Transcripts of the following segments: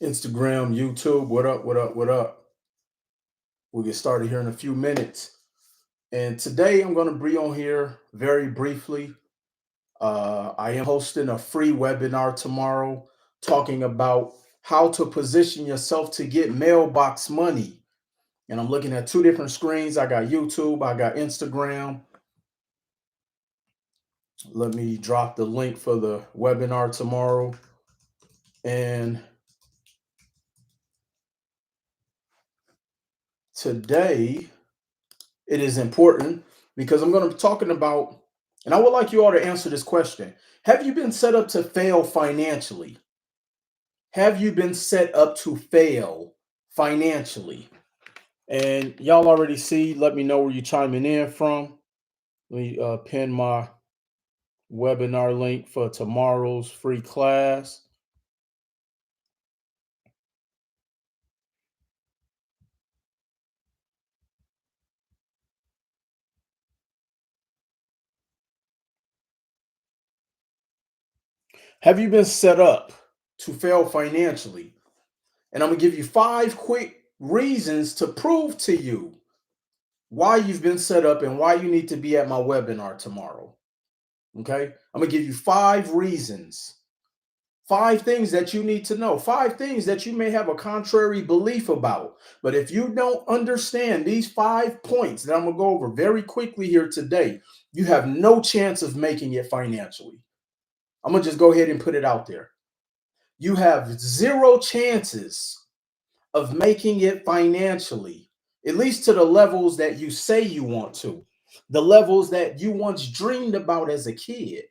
Instagram, YouTube. What up? What up? What up? We'll get started here in a few minutes. And today I'm going to be on here very briefly. I am hosting a free webinar tomorrow talking about how to position yourself to get mailbox money. And I'm looking at two different screens. I got YouTube, I got Instagram. Let me drop the link for the webinar tomorrow. And today, it is important because I'm going to be talking about, and I would like you all to answer this question. Have you been set up to fail financially? Have you been set up to fail financially? And y'all already see, let me know where you're chiming in from. Let me pin my webinar link for tomorrow's free class. Have you been set up to fail financially? And I'm going to give you 5 quick reasons to prove to you why you've been set up and why you need to be at my webinar tomorrow. Okay. I'm going to give you 5 reasons, 5 things that you need to know, 5 things that you may have a contrary belief about. But if you don't understand these 5 points that I'm going to go over very quickly here today, you have no chance of making it financially. I'm going to just go ahead and put it out there. You have 0 chances of making it financially, at least to the levels that you say you want to, the levels that you once dreamed about as a kid.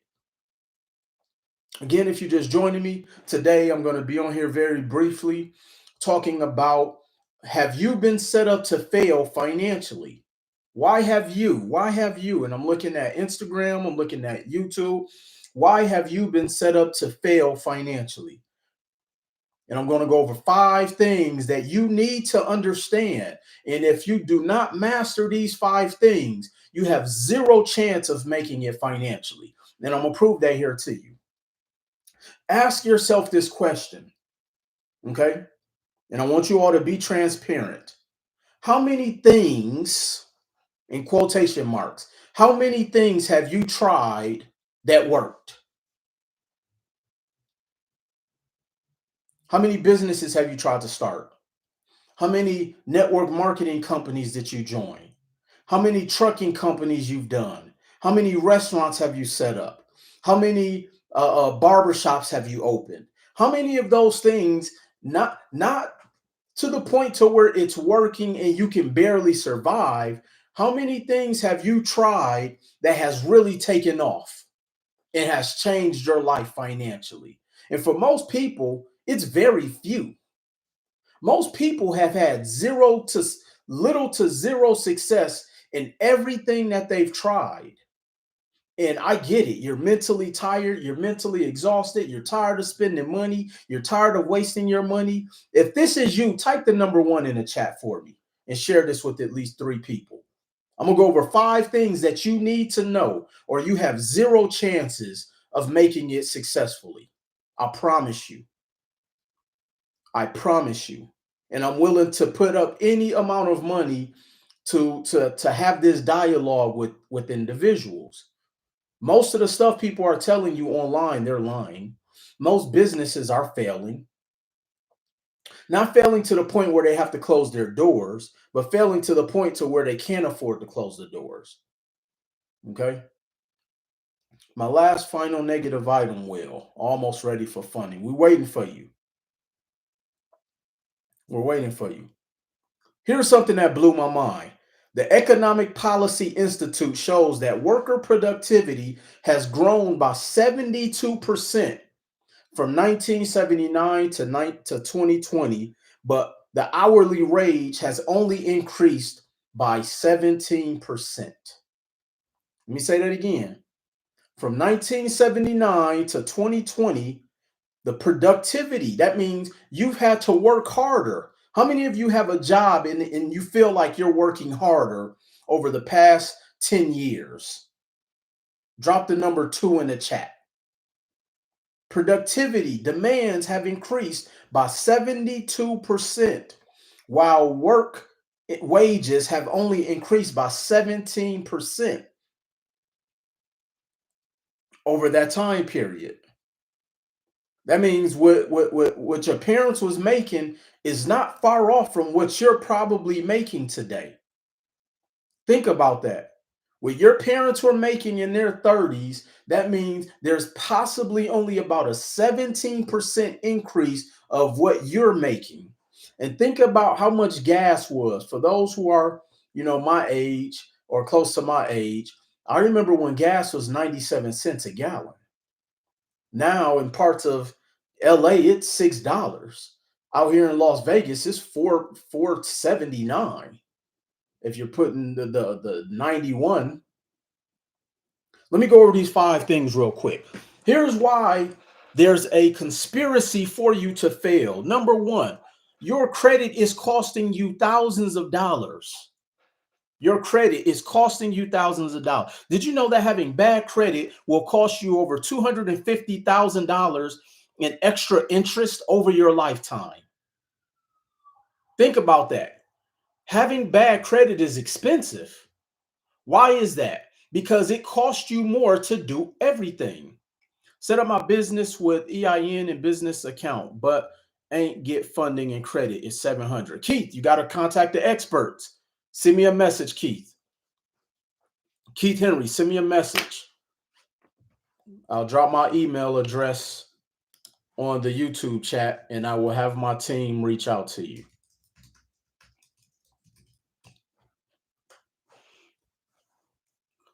Again, if you're just joining me today, I'm going to be on here very briefly talking about, have you been set up to fail financially? Why have you? Why have you? And I'm looking at Instagram, I'm looking at YouTube. Why have you been set up to fail financially? And I'm going to go over 5 things that you need to understand. And if you do not master these 5 things, you have 0 chance of making it financially. And I'm going to prove that here to you. Ask yourself this question, okay? And I want you all to be transparent. How many things, in quotation marks, how many things have you tried that worked? How many businesses have you tried to start? How many network marketing companies did you join? How many trucking companies you've done? How many restaurants have you set up? How many barbershops have you opened? How many of those things, not to the point to where it's working and you can barely survive, how many things have you tried that has really taken off and has changed your life financially? And for most people, it's very few. Most people have had little to zero success in everything that they've tried. And I get it. You're mentally tired. You're mentally exhausted. You're tired of spending money. You're tired of wasting your money. If this is you, type the number 1 in the chat for me and share this with at least 3 people. I'm going to go over 5 things that you need to know, or you have 0 chances of making it successfully. I promise you. I promise you. And I'm willing to put up any amount of money to have this dialogue with individuals. Most of the stuff people are telling you online, they're lying. Most businesses are failing. Not failing to the point where they have to close their doors, but failing to the point to where they can't afford to close the doors. Okay? My last final negative item, Will, almost ready for funding. We're waiting for you. We're waiting for you. Here's something that blew my mind. The Economic Policy Institute shows that worker productivity has grown by 72% from 1979 to 2020, but the hourly wage has only increased by 17%. Let me say that again. From 1979 to 2020, the productivity, that means you've had to work harder. How many of you have a job and you feel like you're working harder over the past 10 years? Drop the number 2 in the chat. Productivity demands have increased by 72%, while work wages have only increased by 17% over that time period. That means what your parents was making is not far off from what you're probably making today. Think about that. What your parents were making in their 30s, that means there's possibly only about a 17% increase of what you're making. And think about how much gas was for those who are, my age or close to my age. I remember when gas was 97 cents a gallon. Now in parts of LA, it's $6. Out here in Las Vegas, it's 4.79. If you're putting the 91. Let me go over these 5 things real quick. Here's why there's a conspiracy for you to fail. Number one, your credit is costing you thousands of dollars. Your credit is costing you thousands of dollars. Did you know that having bad credit will cost you over $250,000 in extra interest over your lifetime? Think about that. Having bad credit is expensive. Why is that? Because it costs you more to do everything. Set up my business with EIN and business account, but ain't get funding and credit. It's 700. Keith, you got to contact the experts. Send me a message, Keith. Keith Henry, send me a message. I'll drop my email address on the YouTube chat and I will have my team reach out to you.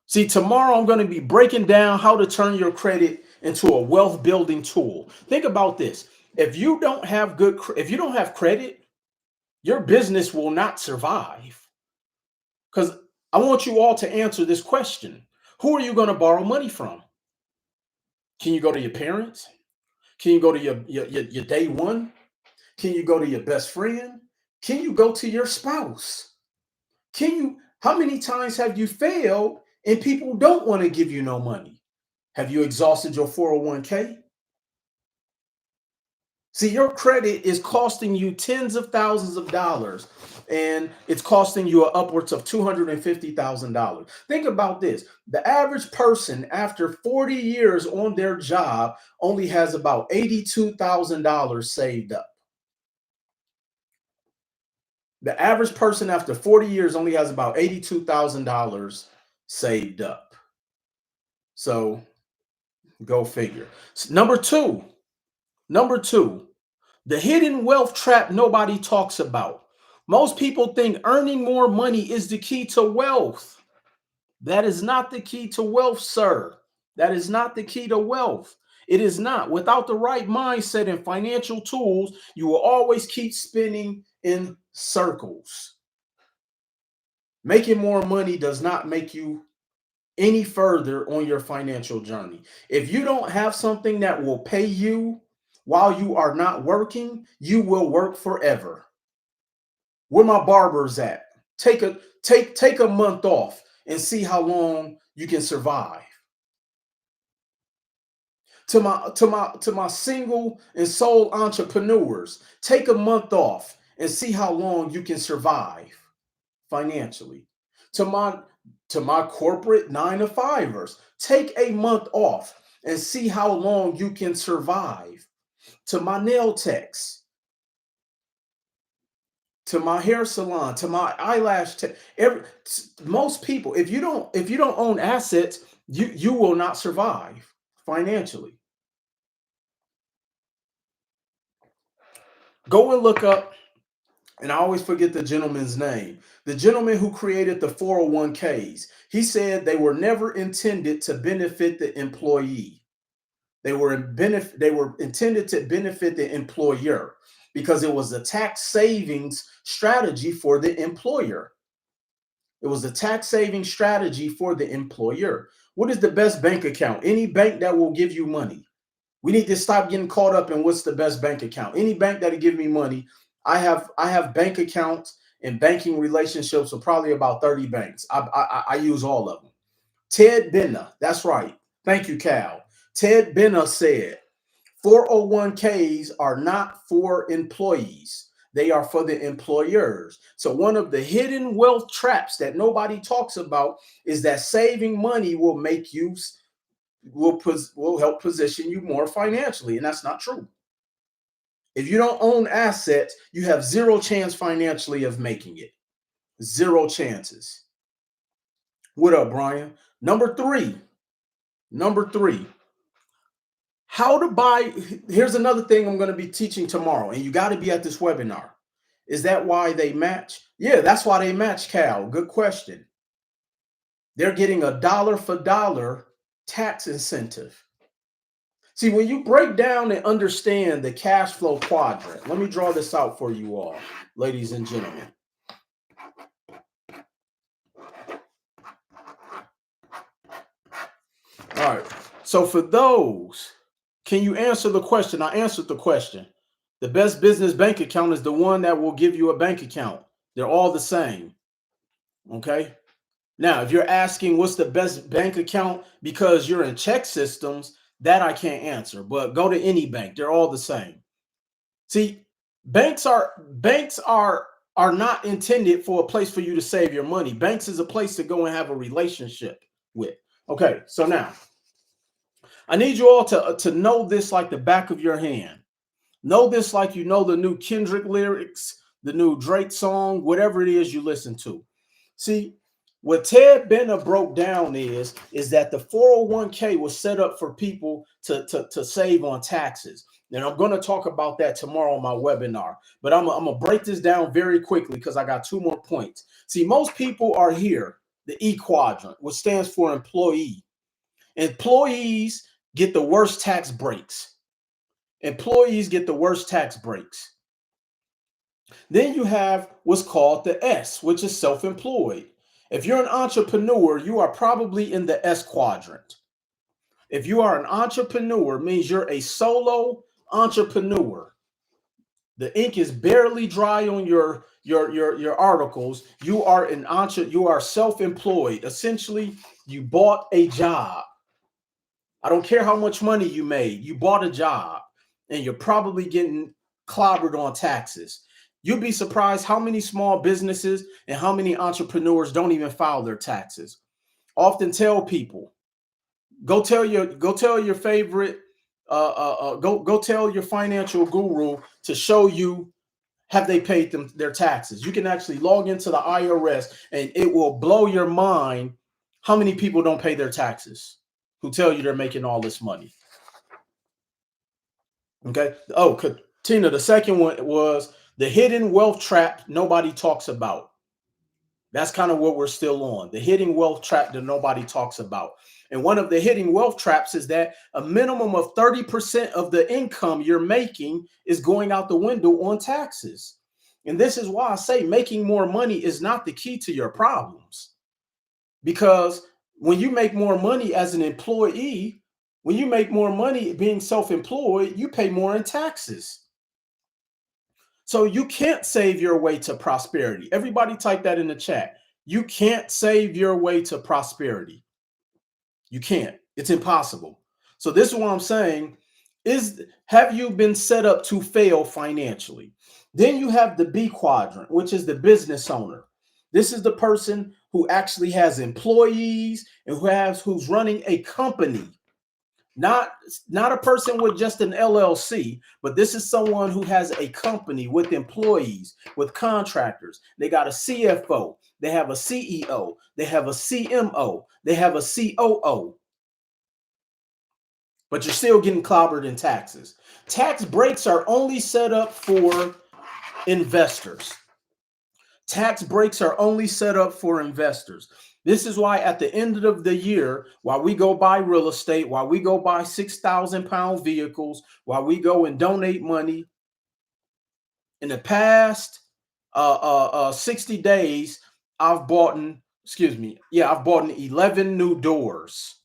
See, tomorrow I'm going to be breaking down how to turn your credit into a wealth building tool. Think about this. If you don't have credit, your business will not survive. Because I want you all to answer this question. Who are you going to borrow money from? Can you go to your parents? Can you go to your day one? Can you go to your best friend? Can you go to your spouse? How many times have you failed and people don't want to give you no money? Have you exhausted your 401k? See, your credit is costing you tens of thousands of dollars and it's costing you upwards of $250,000. Think about this. The average person after 40 years on their job only has about $82,000 saved up. The average person after 40 years only has about $82,000 saved up. So go figure. Number two, the hidden wealth trap nobody talks about. Most people think earning more money is the key to wealth. That is not the key to wealth, sir. That is not the key to wealth. It is not. Without the right mindset and financial tools, you will always keep spinning in circles. Making more money does not make you any further on your financial journey. If you don't have something that will pay you while you are not working, you will work forever. Where my barbers at? Take a month off and see how long you can survive. To my single and sole entrepreneurs, take a month off and see how long you can survive financially. To my corporate 9-to-5ers, take a month off and see how long you can survive. To my nail techs, to my hair salon, to my eyelash tech, most people, if you don't own assets, you will not survive financially. Go and look up, and I always forget the gentleman's name. The gentleman who created the 401ks. He said they were never intended to benefit the employee. They were intended to benefit the employer because it was a tax savings strategy for the employer. It was a tax saving strategy for the employer. What is the best bank account? Any bank that will give you money. We need to stop getting caught up in what's the best bank account. Any bank that'll give me money. I have bank accounts and banking relationships with probably about 30 banks. I use all of them. Ted Benna, that's right. Thank you, Cal. Ted Benna said, 401ks are not for employees. They are for the employers. So one of the hidden wealth traps that nobody talks about is that saving money will make you will help position you more financially, and that's not true. If you don't own assets, you have zero chance financially of making it. Zero chances. What up, Brian? Number three. Number three. How to buy. Here's another thing I'm going to be teaching tomorrow, and you got to be at this webinar. Is that why they match? Yeah, that's why they match, Cal. Good question. They're getting a dollar for dollar tax incentive. See, when you break down and understand the cash flow quadrant, let me draw this out for you all, ladies and gentlemen. All right. So for those, can you answer the question? I answered the question. The best business bank account is the one that will give you a bank account. They're all the same. Okay. Now, if you're asking what's the best bank account because you're in check systems, that I can't answer. But go to any bank. They're all the same. See, banks are not intended for a place for you to save your money. Banks is a place to go and have a relationship with. Okay, so now I need you all to know this like the back of your hand. Know this like you know the new Kendrick lyrics, the new Drake song, whatever it is you listen to. See, what Ted Benner broke down is that the 401k was set up for people to save on taxes. And I'm going to talk about that tomorrow on my webinar. But I'm going to break this down very quickly because I got two more points. See, most people are here, the E quadrant, which stands for employee. Employees get the worst tax breaks. Employees get the worst tax breaks. Then you have what's called the S, which is self-employed. If you're an entrepreneur, you are probably in the S quadrant. If you are an entrepreneur, it means you're a solo entrepreneur. The ink is barely dry on your articles. You are you are self-employed. Essentially, you bought a job. I don't care how much money you made. You bought a job, and you're probably getting clobbered on taxes. You'd be surprised how many small businesses and how many entrepreneurs don't even file their taxes. Often tell people, go tell your favorite, go tell your financial guru to show you have they paid their taxes. You can actually log into the IRS and it will blow your mind how many people don't pay their taxes who tell you they're making all this money. Okay. Oh, Tina, the second one was the hidden wealth trap nobody talks about. That's kind of what we're still on. The hidden wealth trap that nobody talks about. And one of the hidden wealth traps is that a minimum of 30% of the income you're making is going out the window on taxes. And this is why I say making more money is not the key to your problems. Because when you make more money as an employee, when you make more money being self-employed, you pay more in taxes. So you can't save your way to prosperity. Everybody type that in the chat. You can't save your way to prosperity. You can't. It's impossible. So this is what I'm saying is, have you been set up to fail financially? Then you have the B quadrant, which is the business owner. This is the person who actually has employees and who's running a company. Not a person with just an LLC, but this is someone who has a company with employees, with contractors. They got a CFO, they have a CEO, they have a CMO, they have a COO. But you're still getting clobbered in taxes. Tax breaks are only set up for investors. Tax breaks are only set up for investors. This is why at the end of the year, while we go buy real estate, while we go buy 6,000-pound vehicles, while we go and donate money, in the past 60 days, I've bought 11 new doors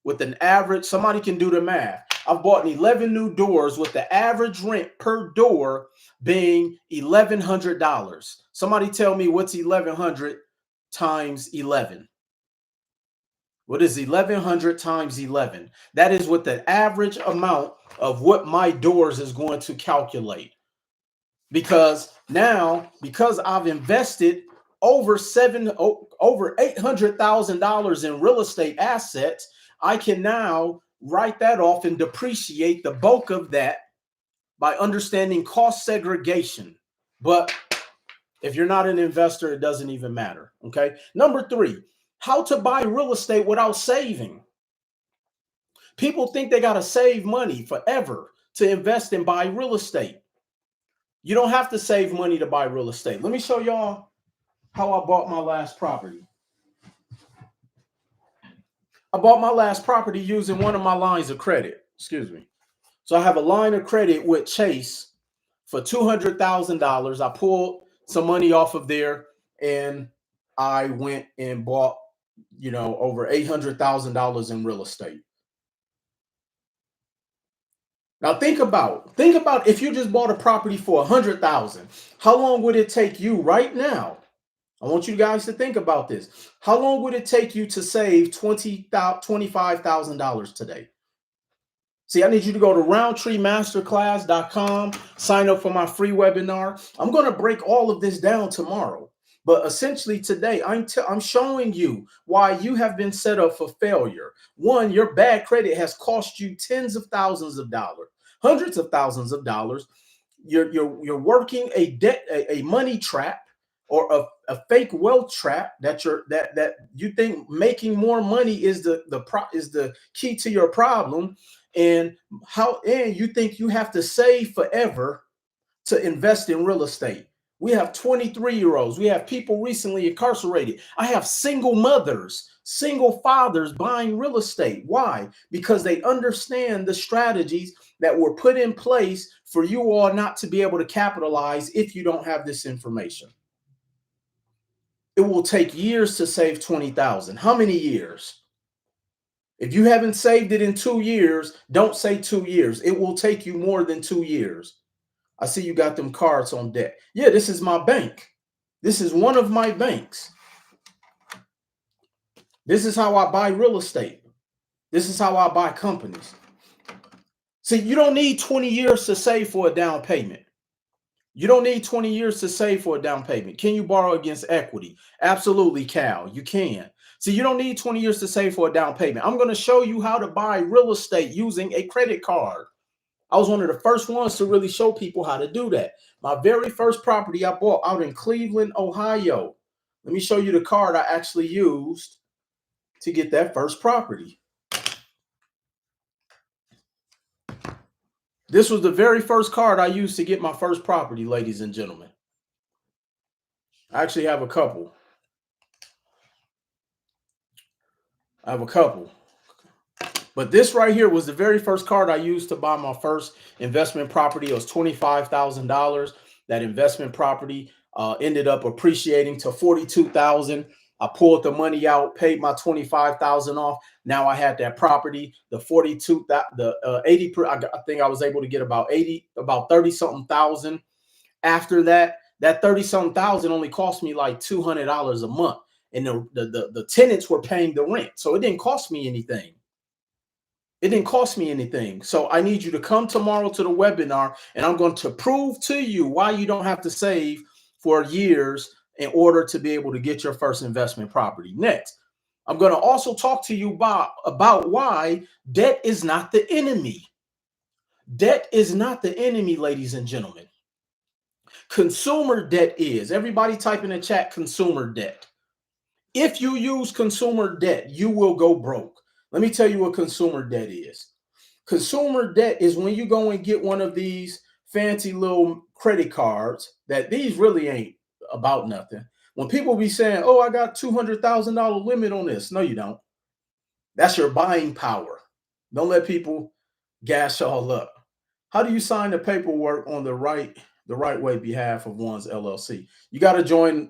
with an average, somebody can do the math. I've bought 11 new doors with the average rent per door being $1,100. Somebody tell me what's 1,100 times 11. What is 1100 times 11? That is what the average amount of what my doors is going to calculate. Because now, because I've invested over $800,000 in real estate assets, I can now write that off and depreciate the bulk of that by understanding cost segregation. But if you're not an investor, it doesn't even matter. Okay. Number three, how to buy real estate without saving. People think they got to save money forever to invest and buy real estate. You don't have to save money to buy real estate. Let me show y'all how I bought my last property. I bought my last property using one of my lines of credit. Excuse me. So I have a line of credit with Chase for $200,000. I pulled some money off of there and I went and bought, over $800,000 in real estate. Now think about if you just bought a property for 100,000, how long would it take you right now? I want you guys to think about this. How long would it take you to save $25,000 today? See, I need you to go to roundtreemasterclass.com, sign up for my free webinar. I'm going to break all of this down tomorrow. But essentially today, I'm showing you why you have been set up for failure. One, your bad credit has cost you tens of thousands of dollars, hundreds of thousands of dollars. You're working a money trap or a fake wealth trap that you think making more money is the key to your problem. And you think you have to save forever to invest in real estate. We have 23-year-olds. We have people recently incarcerated. I have single mothers, single fathers buying real estate. Why? Because they understand the strategies that were put in place for you all not to be able to capitalize if you don't have this information. It will take years to save 20,000. How many years? If you haven't saved it in 2 years, don't say 2 years. It will take you more than 2 years. I see you got them cards on deck. Yeah, this is my bank. This is one of my banks. This is how I buy real estate. This is how I buy companies. See, you don't need 20 years to save for a down payment. You don't need 20 years to save for a down payment. Can you borrow against equity? Absolutely, Cal. You can. So you don't need 20 years to save for a down payment. I'm going to show you how to buy real estate using a credit card. I was one of the first ones to really show people how to do that. My very first property I bought out in Cleveland, Ohio. Let me show you the card I actually used to get that first property. This was the very first card I used to get my first property, ladies and gentlemen. I actually have a couple. But this right here was the very first card I used to buy my first investment property. It was $25,000. That investment property ended up appreciating to $42,000. I pulled the money out, paid my $25,000 off. Now I had that property, the 42, the 80. I think I was able to get about 30 something thousand. After that 30 something thousand only cost me like $200 a month, and the tenants were paying the rent, so it didn't cost me anything. It didn't cost me anything. So I need you to come tomorrow to the webinar, and I'm going to prove to you why you don't have to save for years in order to be able to get your first investment property. Next, I'm going to also talk to you about why debt is not the enemy. Debt is not the enemy, ladies and gentlemen. Consumer debt is. Everybody type in the chat consumer debt. If you use consumer debt, you will go broke. Let me tell you what consumer debt is. Consumer debt is when you go and get one of these fancy little credit cards that these really ain't about nothing. When people be saying, oh, I got $200,000 limit on this. No, you don't. That's your buying power. Don't let people gas y'all up. How do you sign the paperwork on the right way behalf of one's LLC? You got to join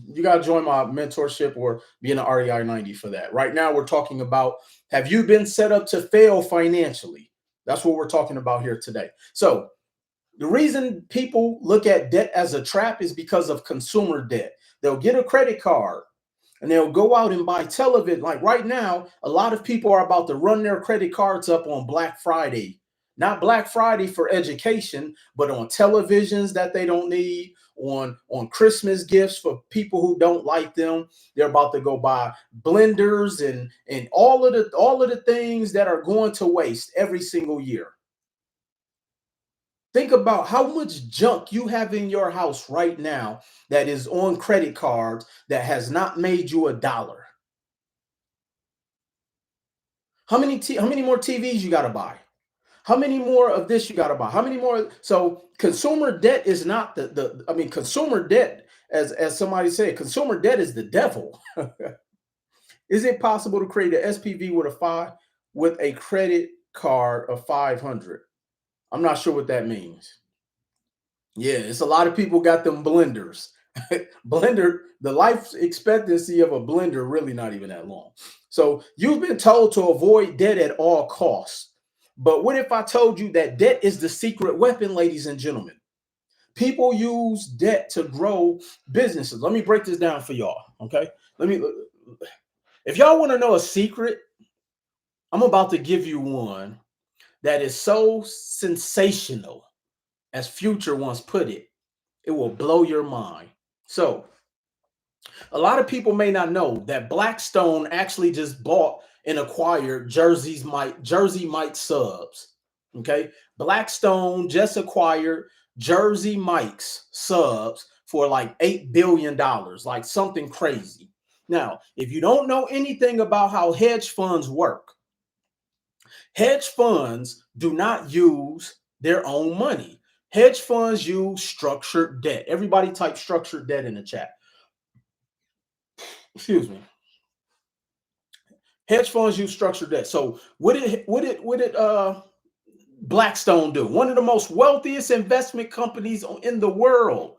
you got to join my mentorship or be in the REI 90 for that. Right now, we're talking about, have you been set up to fail financially? That's what we're talking about here today. So the reason people look at debt as a trap is because of consumer debt. They'll get a credit card and they'll go out and buy television. Like right now, a lot of people are about to run their credit cards up on Black Friday. Not Black Friday for education, but on televisions that they don't need, on Christmas gifts for people who don't like them. They're about to go buy blenders and all of the things that are going to waste every single year. Think about how much junk you have in your house right now that is on credit cards that has not made you a dollar. How many more TVs you got to buy? How many more of this you got to buy? How many more? So consumer debt is not the I mean, consumer debt, as somebody said, consumer debt is the devil. Is it possible to create an SPV with a credit card of 500? I'm not sure what that means. Yeah, it's a lot of people got them blenders. Blender, the life expectancy of a blender really not even that long. So you've been told to avoid debt at all costs. But what if I told you that debt is the secret weapon, ladies and gentlemen? People use debt to grow businesses. Let me break this down for y'all. Okay. If y'all want to know a secret, I'm about to give you one that is so sensational, as Future once put it. It will blow your mind. So, a lot of people may not know that Blackstone actually just bought and acquired Jersey Mike subs. Okay, Blackstone just acquired Jersey Mike's subs for like $8 billion, like something crazy. Now, if you don't know anything about how hedge funds work, hedge funds do not use their own money. Hedge funds use structured debt. Everybody type structured debt in the chat. Excuse me. Hedge funds use structured debt. So what did Blackstone do? One of the most wealthiest investment companies in the world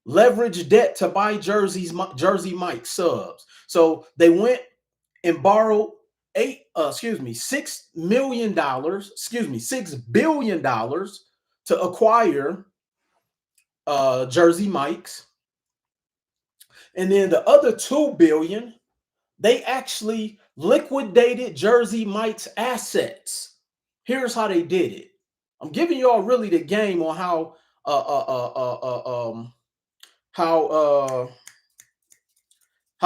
leveraged debt to buy Jersey Mike subs. So they went and borrowed $6 billion to acquire Jersey Mike's, and then the other 2 billion they actually liquidated Jersey Mike's assets. Here's how they did it. I'm giving y'all really the game on how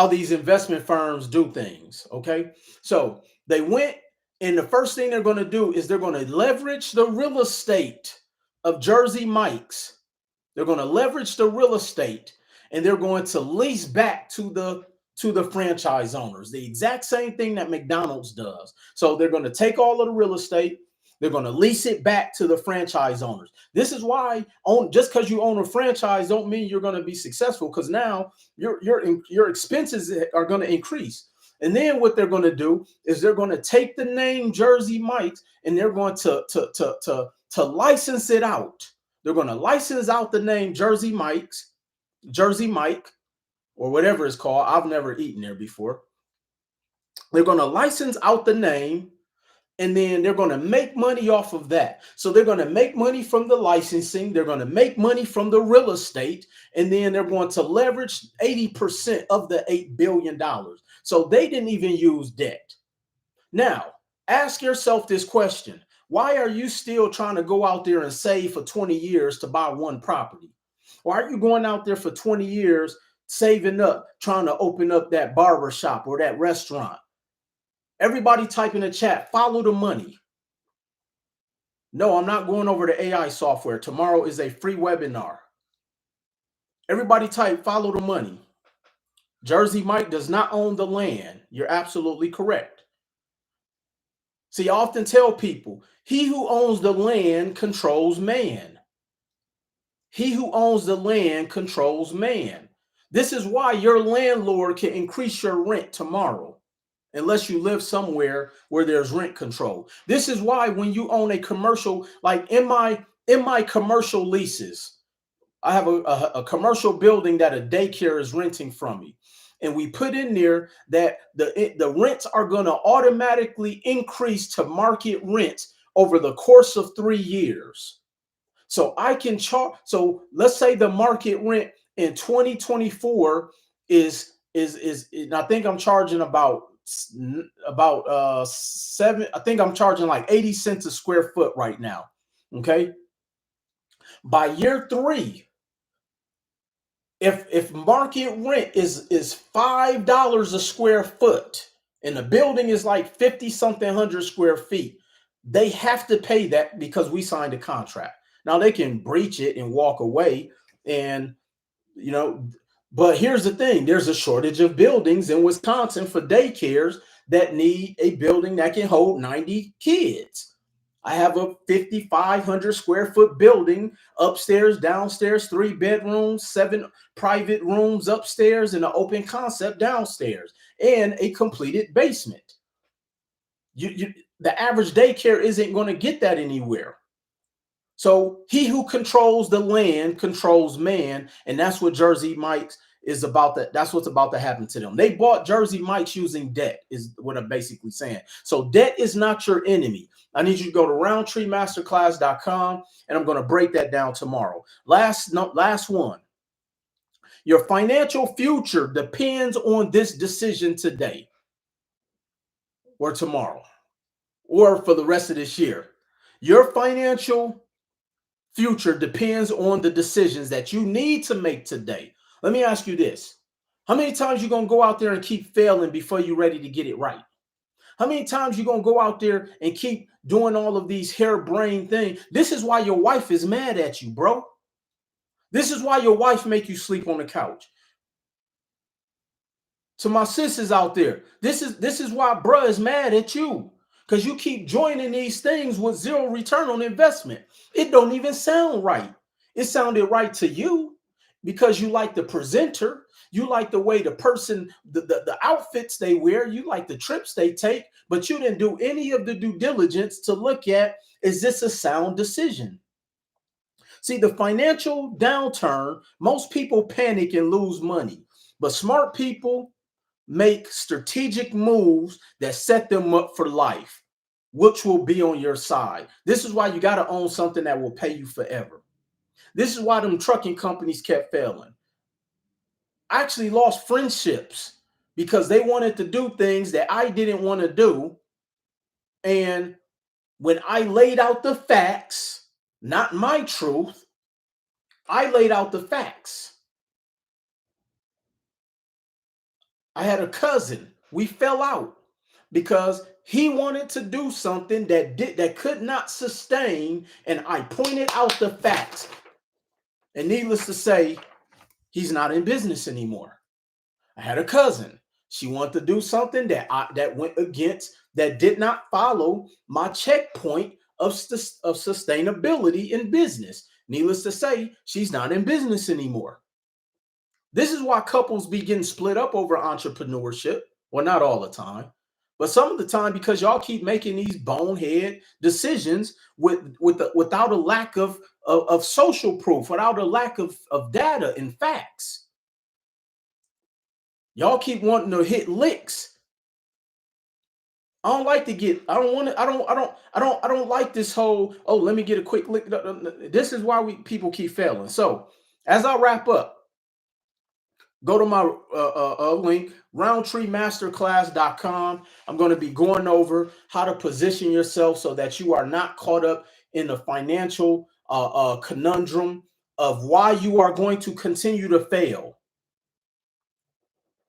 these investment firms do things. Okay, so they went, and the first thing they're going to do is they're going to leverage the real estate of Jersey Mike's. They're going to leverage the real estate, and they're going to lease back to the franchise owners, the exact same thing that McDonald's does. So they're going to take all of the real estate, they're going to lease it back to the franchise owners. This is why just because you own a franchise don't mean you're going to be successful, because now your expenses are going to increase. And then what they're going to do is they're going to take the name Jersey Mike's and they're going to license it out. They're going to license out the name Jersey Mike, or whatever it's called. I've never eaten there before. They're going to license out the name, and then they're going to make money off of that. So they're going to make money from the licensing. They're going to make money from the real estate, and then they're going to leverage 80% of the $8 billion. So they didn't even use debt. Now, ask yourself this question. Why are you still trying to go out there and save for 20 years to buy one property? Why are you going out there for 20 years saving up, trying to open up that barber shop or that restaurant? Everybody type in the chat, follow the money. No, I'm not going over the AI software. Tomorrow is a free webinar. Everybody type, follow the money. Jersey Mike does not own the land. You're absolutely correct. See, I often tell people, he who owns the land controls man. He who owns the land controls man. This is why your landlord can increase your rent tomorrow, unless you live somewhere where there's rent control. This is why when you own a commercial, like in my commercial leases, I have a commercial building that a daycare is renting from me. And we put in there that the rents are going to automatically increase to market rents over the course of 3 years. So I can charge. So let's say the market rent in 2024 is and I think I'm charging about seven. I think I'm charging like 80 cents a square foot right now. Okay. By year three, if market rent is $5 a square foot and the building is like 50 something hundred square feet, they have to pay that because we signed a contract. Now they can breach it and walk away, and you know, but here's the thing: there's a shortage of buildings in Wisconsin for daycares that need a building that can hold 90 kids. I have a 5,500 square foot building, upstairs, downstairs, 3 bedrooms, 7 private rooms upstairs, and an open concept downstairs, and a completed basement. The average daycare isn't going to get that anywhere. So he who controls the land controls man, and that's what Jersey Mike's is about. That's what's about to happen to them. They bought Jersey Mike's using debt, is what I'm basically saying. So debt is not your enemy. I need you to go to roundtreemasterclass.com, and I'm going to break that down tomorrow. Last one. Your financial future depends on this decision today or tomorrow or for the rest of this year. Your financial future depends on the decisions that you need to make today. Let me ask you this. How many times you going to go out there and keep failing before you're ready to get it right? How many times you going to go out there and keep doing all of these harebrained things? This is why your wife is mad at you, bro. This is why your wife make you sleep on the couch. To my sisters out there, this is why bruh is mad at you. Because you keep joining these things with zero return on investment. It don't even sound right. It sounded right to you because you like the presenter. You like the way the person, the outfits they wear. You like the trips they take. But you didn't do any of the due diligence to look at, is this a sound decision? See, the financial downturn, most people panic and lose money. But smart people make strategic moves that set them up for life, which will be on your side. This is why you got to own something that will pay you forever. This is why them trucking companies kept failing. I actually lost friendships because they wanted to do things that I didn't want to do. And when I laid out the facts, not my truth, I laid out the facts. I had a cousin. We fell out because he wanted to do something that could not sustain, and I pointed out the facts. And needless to say, he's not in business anymore. I had a cousin. She wanted to do something that went against, that did not follow my checkpoint of sustainability in business. Needless to say, she's not in business anymore. This is why couples be getting split up over entrepreneurship. Well, not all the time, but some of the time, because y'all keep making these bonehead decisions without a lack of social proof, without a lack of data and facts. Y'all keep wanting to hit licks. I don't like to get. I don't want to. I don't like this whole. Oh, let me get a quick lick. This is why people keep failing. So, as I wrap up, go to my link, roundtreemasterclass.com. I'm going to be going over how to position yourself so that you are not caught up in the financial conundrum of why you are going to continue to fail.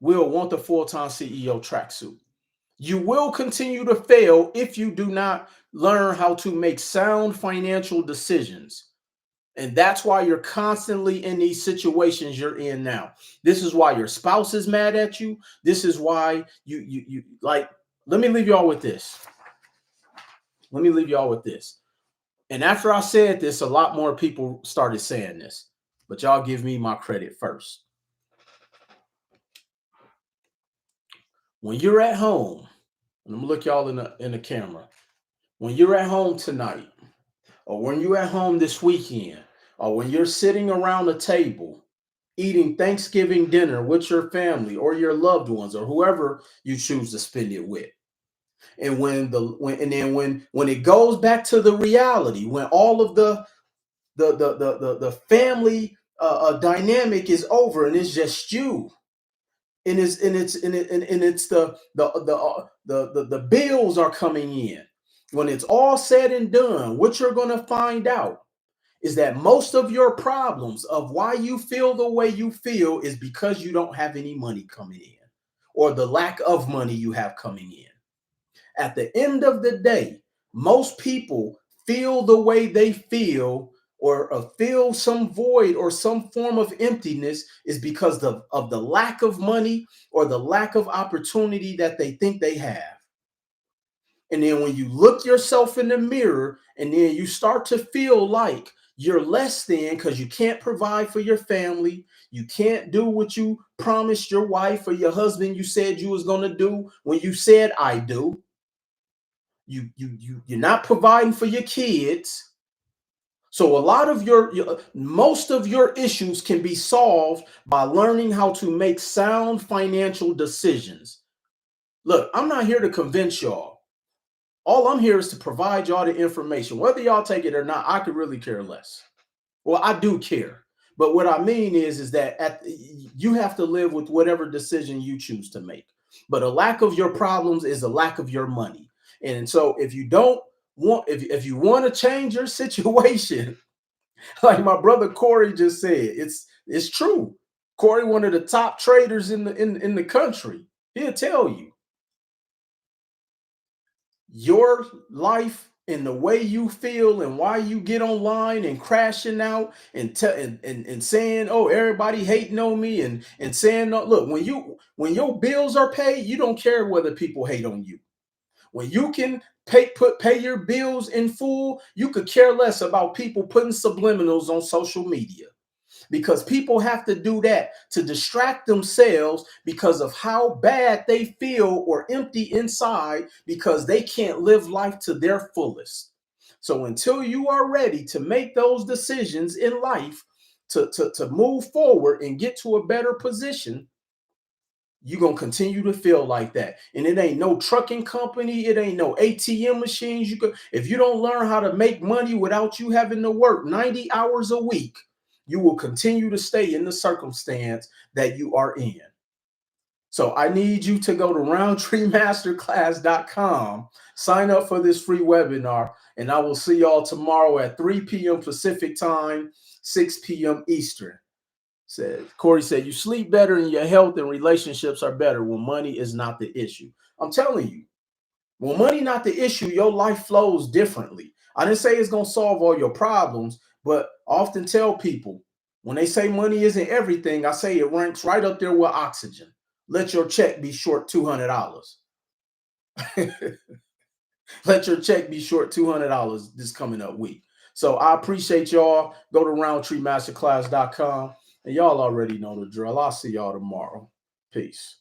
Will want the full-time CEO tracksuit. You will continue to fail if you do not learn how to make sound financial decisions. And that's why you're constantly in these situations you're in now. This is why your spouse is mad at you. This is why you like, let me leave y'all with this. Let me leave y'all with this. And after I said this, a lot more people started saying this, but y'all give me my credit first. When you're at home, and I'm gonna look y'all in the camera. When you're at home tonight, or when you're at home this weekend, or when you're sitting around a table eating Thanksgiving dinner with your family or your loved ones or whoever you choose to spend it with. And when it goes back to the reality, when all of the family dynamic is over and it's just you, And it's the bills are coming in. When it's all said and done, what you're going to find out is that most of your problems of why you feel the way you feel is because you don't have any money coming in, or the lack of money you have coming in. At the end of the day, most people feel the way they feel, or feel some void or some form of emptiness, is because of the lack of money or the lack of opportunity that they think they have. And then when you look yourself in the mirror and then you start to feel like you're less than because you can't provide for your family, you can't do what you promised your wife or your husband you said you was going to do when you said I do. You're not providing for your kids. So a lot of most of your issues can be solved by learning how to make sound financial decisions. Look, I'm not here to convince y'all. All I'm here is to provide y'all the information. Whether y'all take it or not, I could really care less. Well, I do care. But what I mean is that you have to live with whatever decision you choose to make. But a lack of your problems is a lack of your money. And so if you don't want, if you want to change your situation, like my brother Corey just said, it's true. Corey, one of the top traders in the country, he'll tell you your life and the way you feel and why you get online and crashing out and saying, oh, everybody hating on me, and saying, no, look, when your bills are paid, you don't care whether people hate on you. When you can pay your bills in full, you could care less about people putting subliminals on social media, because people have to do that to distract themselves because of how bad they feel or empty inside, because they can't live life to their fullest. So until you are ready to make those decisions in life to move forward and get to a better position, you're going to continue to feel like that. And it ain't no trucking company, it ain't no ATM machines. If you don't learn how to make money without you having to work 90 hours a week, you will continue to stay in the circumstance that you are in. So I need you to go to roundtreemasterclass.com, sign up for this free webinar, and I will see y'all tomorrow at 3 p.m. Pacific time, 6 p.m. Eastern. Corey said, you sleep better and your health and relationships are better when money is not the issue. I'm telling you, when money not the issue, your life flows differently. I didn't say it's going to solve all your problems, but I often tell people, when they say money isn't everything, I say it ranks right up there with oxygen. Let your check be short $200. Let your check be short $200 this coming up week. So I appreciate y'all. Go to roundtreemasterclass.com. And y'all already know the drill. I'll see y'all tomorrow. Peace.